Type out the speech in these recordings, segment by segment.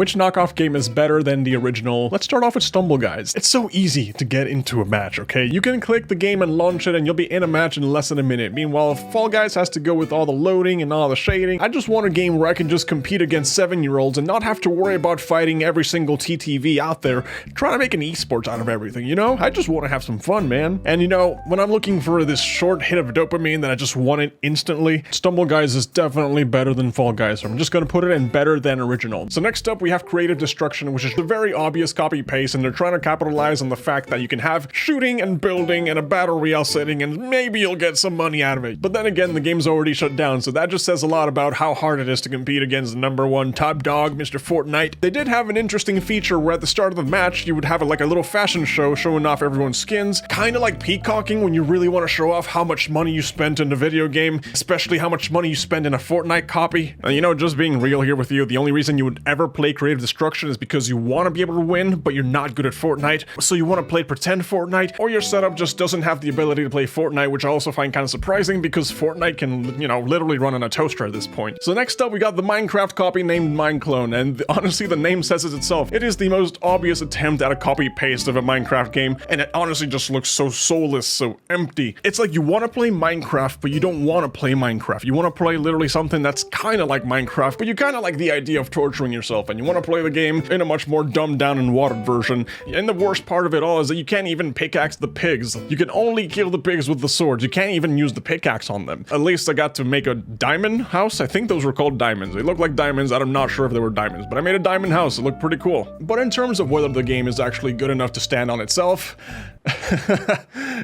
Which knockoff game is better than the original? Let's start off with Stumble Guys. It's so easy to get into a match, okay? You can click the game and launch it and you'll be in a match in less than a minute. Meanwhile, Fall Guys has to go with all the loading and all the shading. I just want a game where I can just compete against 7-year-olds and not have to worry about fighting every single TTV out there, trying to make an esports out of everything, you know? I just want to have some fun, man. And you know, when I'm looking for this short hit of dopamine that I just want it instantly, Stumble Guys is definitely better than Fall Guys. So I'm just gonna put it in better than original. So next up, we have Creative Destruction, which is the very obvious copy-paste, and they're trying to capitalize on the fact that you can have shooting and building and a battle royale setting, and maybe you'll get some money out of it. But then again, the game's already shut down, so that just says a lot about how hard it is to compete against the #1 top dog, Mr. Fortnite. They did have an interesting feature where at the start of the match, you would have like a little fashion show showing off everyone's skins, kind of like peacocking when you really want to show off how much money you spent in the video game, especially how much money you spend in a Fortnite copy. And you know, just being real here with you, the only reason you would ever play Creative Destruction is because you want to be able to win, but you're not good at Fortnite, so you want to play pretend Fortnite, or your setup just doesn't have the ability to play Fortnite, which I also find kind of surprising because Fortnite can, you know, literally run on a toaster at this point. So next up, we got the Minecraft copy named Mineclone, and honestly, the name says it itself. It is the most obvious attempt at a copy-paste of a Minecraft game, and it honestly just looks so soulless, so empty. It's like you want to play Minecraft, but you don't want to play Minecraft. You want to play literally something that's kind of like Minecraft, but you kind of like the idea of torturing yourself, and you want to play the game in a much more dumbed down and watered version. And the worst part of it all is that you can't even pickaxe the pigs. You can only kill the pigs with the swords. You can't even use the pickaxe on them. At least I got to make a diamond house. I think those were called diamonds. They look like diamonds. I'm not sure if they were diamonds, but I made a diamond house. It looked pretty cool. But in terms of whether the game is actually good enough to stand on itself,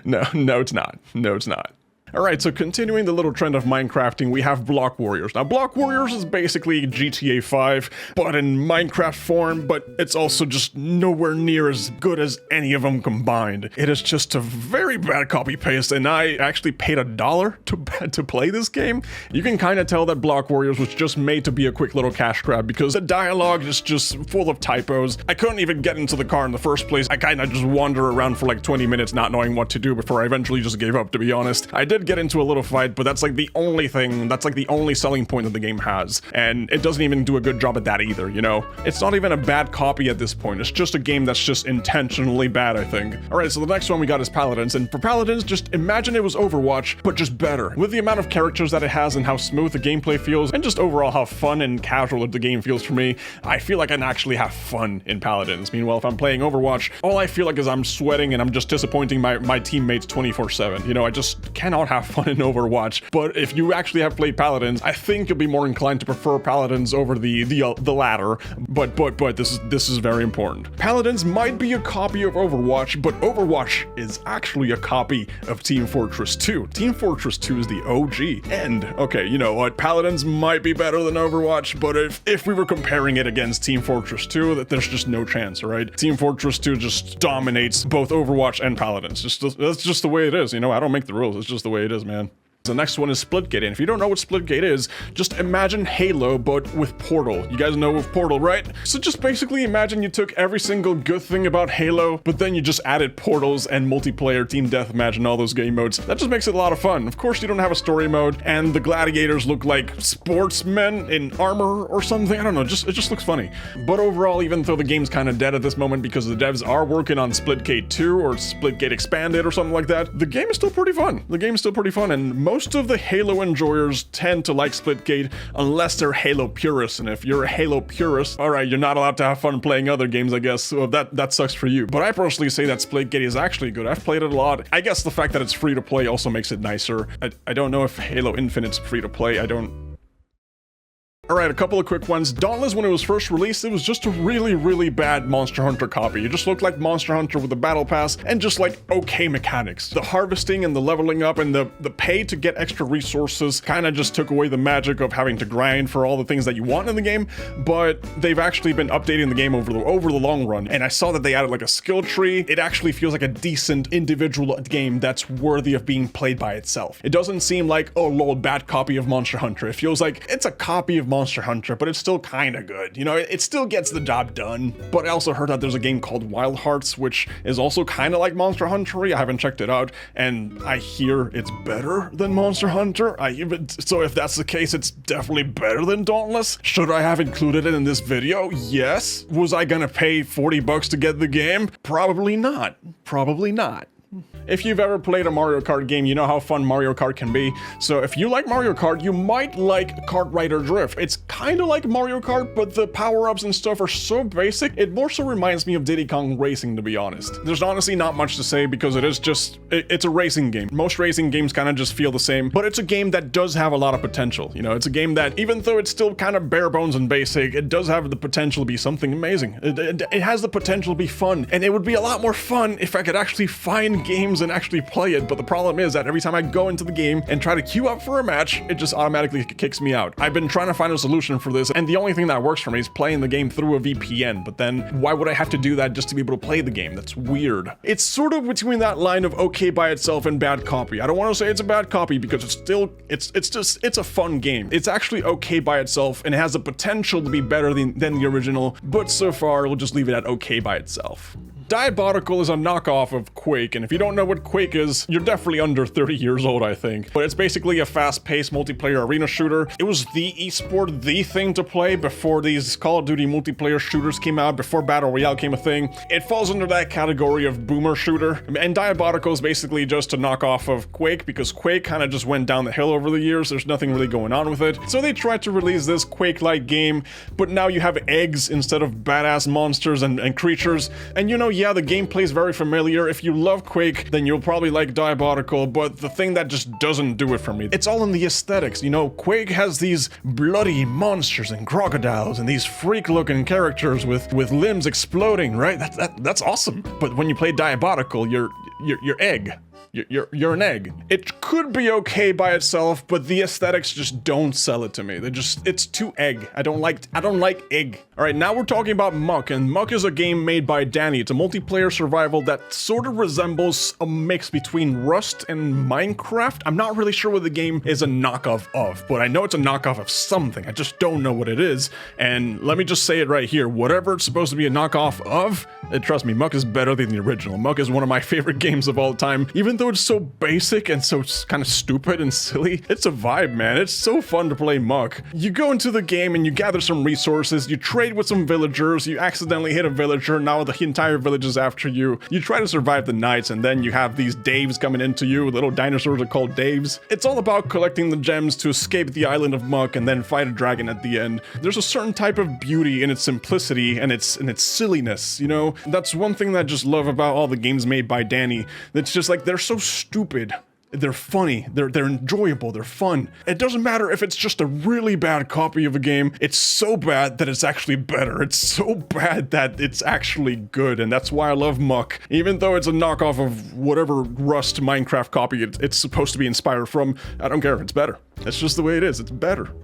no, it's not. No, it's not. Alright, so continuing the little trend of Minecrafting, we have Block Warriors. Now, Block Warriors is basically GTA 5, but in Minecraft form, but it's also just nowhere near as good as any of them combined. It is just a very bad copy-paste, and I actually paid $1 to play this game. You can kind of tell that Block Warriors was just made to be a quick little cash grab, because the dialogue is just full of typos. I couldn't even get into the car in the first place. I kind of just wander around for like 20 minutes not knowing what to do before I eventually just gave up, to be honest. I did get into a little fight, but that's like the only thing, that's like the only selling point that the game has, and it doesn't even do a good job at that either, you know? It's not even a bad copy at this point, it's just a game that's just intentionally bad, I think. Alright, so the next one we got is Paladins, and for Paladins, just imagine it was Overwatch, but just better. With the amount of characters that it has and how smooth the gameplay feels, and just overall how fun and casual the game feels for me, I feel like I can actually have fun in Paladins. Meanwhile, if I'm playing Overwatch, all I feel like is I'm sweating and I'm just disappointing my teammates 24/7. You know, I just cannot have fun in Overwatch. But if you actually have played Paladins, I think you'll be more inclined to prefer Paladins over the latter. But this is very important. Paladins might be a copy of Overwatch, but Overwatch is actually a copy of Team Fortress 2. Team Fortress 2 is the OG. And okay, you know what? Paladins might be better than Overwatch, but if we were comparing it against Team Fortress 2, that there's just no chance, right? Team Fortress 2 just dominates both Overwatch and Paladins. That's just the way it is, you know? I don't make the rules. It's just the way it is, man. The next one is Splitgate, and if you don't know what Splitgate is, just imagine Halo, but with Portal. You guys know with Portal, right? So just basically imagine you took every single good thing about Halo, but then you just added portals and multiplayer, team deathmatch, and all those game modes. That just makes it a lot of fun. Of course, you don't have a story mode, and the gladiators look like sportsmen in armor or something. I don't know, it just looks funny. But overall, even though the game's kind of dead at this moment because the devs are working on Splitgate 2 or Splitgate Expanded or something like that, the game is still pretty fun. The game is still pretty fun, and most of the Halo enjoyers tend to like Splitgate unless they're Halo purists, and if you're a Halo purist, alright, you're not allowed to have fun playing other games, I guess, so that sucks for you. But I personally say that Splitgate is actually good. I've played it a lot. I guess the fact that it's free to play also makes it nicer. I don't know if Halo Infinite's free to play. I don't... Alright, a couple of quick ones. Dauntless, when it was first released, it was just a really bad Monster Hunter copy. It just looked like Monster Hunter with the battle pass and just like okay mechanics. The harvesting and the leveling up and the pay to get extra resources kind of just took away the magic of having to grind for all the things that you want in the game, but they've actually been updating the game over the long run, and I saw that they added like a skill tree. It actually feels like a decent individual game that's worthy of being played by itself. It doesn't seem like, oh lol, bad copy of Monster Hunter. It feels like it's a copy of Monster Hunter, but it's still kind of good. You know, it still gets the job done. But I also heard that there's a game called Wild Hearts, which is also kind of like Monster Hunter. I haven't checked it out, and I hear it's better than Monster Hunter. So if that's the case, it's definitely better than Dauntless. Should I have included it in this video? Yes. Was I gonna pay 40 bucks to get the game? Probably not. Probably not. If you've ever played a Mario Kart game, you know how fun Mario Kart can be. So if you like Mario Kart, you might like Kart Rider Drift. It's kind of like Mario Kart, but the power-ups and stuff are so basic, it more so reminds me of Diddy Kong Racing, to be honest. There's honestly not much to say because it's a racing game. Most racing games kind of just feel the same, but it's a game that does have a lot of potential. You know, it's a game that, even though it's still kind of bare bones and basic, it does have the potential to be something amazing. It has the potential to be fun, and it would be a lot more fun if I could actually find games and actually play it. But the problem is that every time I go into the game and try to queue up for a match, it just automatically kicks me out. I've been trying to find a solution for this, and the only thing that works for me is playing the game through a VPN. But then why would I have to do that just to be able to play the game? That's weird. It's sort of between that line of okay by itself and bad copy. I don't want to say it's a bad copy because it's a fun game. It's actually okay by itself and it has the potential to be better than the original, but so far we'll just leave it at okay by itself. Diabolical is a knockoff of Quake, and if you don't know what Quake is, you're definitely under 30 years old, I think. But it's basically a fast-paced multiplayer arena shooter. It was the esport, the thing to play before these Call of Duty multiplayer shooters came out, before Battle Royale came a thing. It falls under that category of boomer shooter, and Diabolical is basically just a knockoff of Quake, because Quake kind of just went down the hill over the years. There's nothing really going on with it. So they tried to release this Quake-like game, but now you have eggs instead of badass monsters and creatures, and you know, yeah, the gameplay is very familiar. If you love Quake, then you'll probably like Diabolical, but the thing that just doesn't do it for me, it's all in the aesthetics. You know, Quake has these bloody monsters and crocodiles and these freak-looking characters with limbs exploding, right? That's awesome. But when you play Diabolical, you're egg. You're an egg. It could be okay by itself, but the aesthetics just don't sell it to me. It's too egg. I don't like egg. All right, now we're talking about Muck, and Muck is a game made by Danny. It's a multiplayer survival that sort of resembles a mix between Rust and Minecraft. I'm not really sure what the game is a knockoff of, but I know it's a knockoff of something. I just don't know what it is. And let me just say it right here. Whatever it's supposed to be a knockoff of, trust me, Muck is better than the original. Muck is one of my favorite games of all time. Even though it's so basic and so kind of stupid and silly, it's a vibe, man. It's so fun to play Muck. You go into the game and you gather some resources, you trade with some villagers, you accidentally hit a villager, now the entire village is after you. You try to survive the nights, and then you have these Daves coming into you. Little dinosaurs are called Daves. It's all about collecting the gems to escape the island of Muck and then fight a dragon at the end. There's a certain type of beauty in its simplicity and its silliness, you know? That's one thing that I just love about all the games made by Danny. It's just like, they're so stupid. They're funny, they're enjoyable, they're fun. It doesn't matter if it's just a really bad copy of a game, it's so bad that it's actually better. It's so bad that it's actually good, and that's why I love Muck. Even though it's a knockoff of whatever Rust Minecraft copy it's supposed to be inspired from, I don't care, it's better. That's just the way it is, it's better.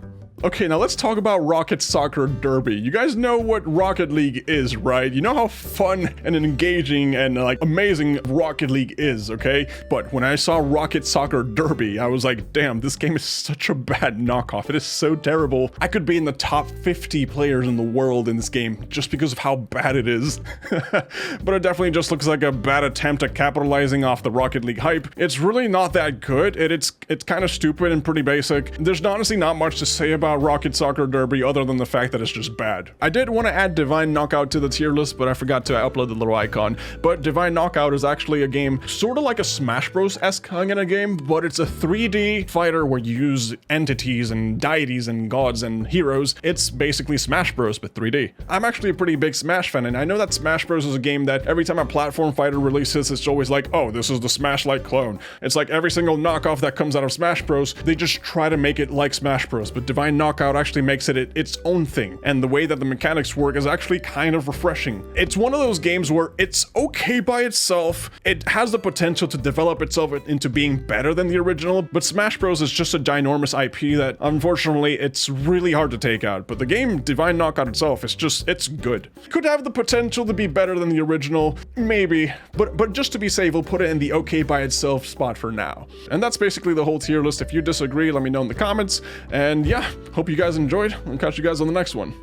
Okay, now let's talk about Rocket Soccer Derby. You guys know what Rocket League is, right? You know how fun and engaging and like amazing Rocket League is, okay? But when I saw Rocket Soccer Derby, I was like, damn, this game is such a bad knockoff. It is so terrible. I could be in the top 50 players in the world in this game just because of how bad it is. But it definitely just looks like a bad attempt at capitalizing off the Rocket League hype. It's really not that good. It's kind of stupid and pretty basic. There's honestly not much to say about Rocket Soccer Derby other than the fact that it's just bad. I did want to add Divine Knockout to the tier list, but I forgot to upload the little icon. But Divine Knockout is actually a game sort of like a Smash Bros-esque kind of game, but it's a 3D fighter where you use entities and deities and gods and heroes. It's basically Smash Bros but 3D. I'm actually a pretty big Smash fan, and I know that Smash Bros is a game that every time a platform fighter releases, it's always like, oh, this is the Smash-like clone. It's like every single knockoff that comes out of Smash Bros, they just try to make it like Smash Bros, but Divine Knockout actually makes it its own thing, and the way that the mechanics work is actually kind of refreshing. It's one of those games where it's okay by itself, it has the potential to develop itself into being better than the original, but Smash Bros is just a ginormous IP that unfortunately it's really hard to take out. But the game Divine Knockout itself is just, it's good. Could have the potential to be better than the original, maybe, but just to be safe, we'll put it in the okay by itself spot for now. And that's basically the whole tier list. If you disagree, let me know in the comments, and yeah, hope you guys enjoyed. I'll catch you guys on the next one.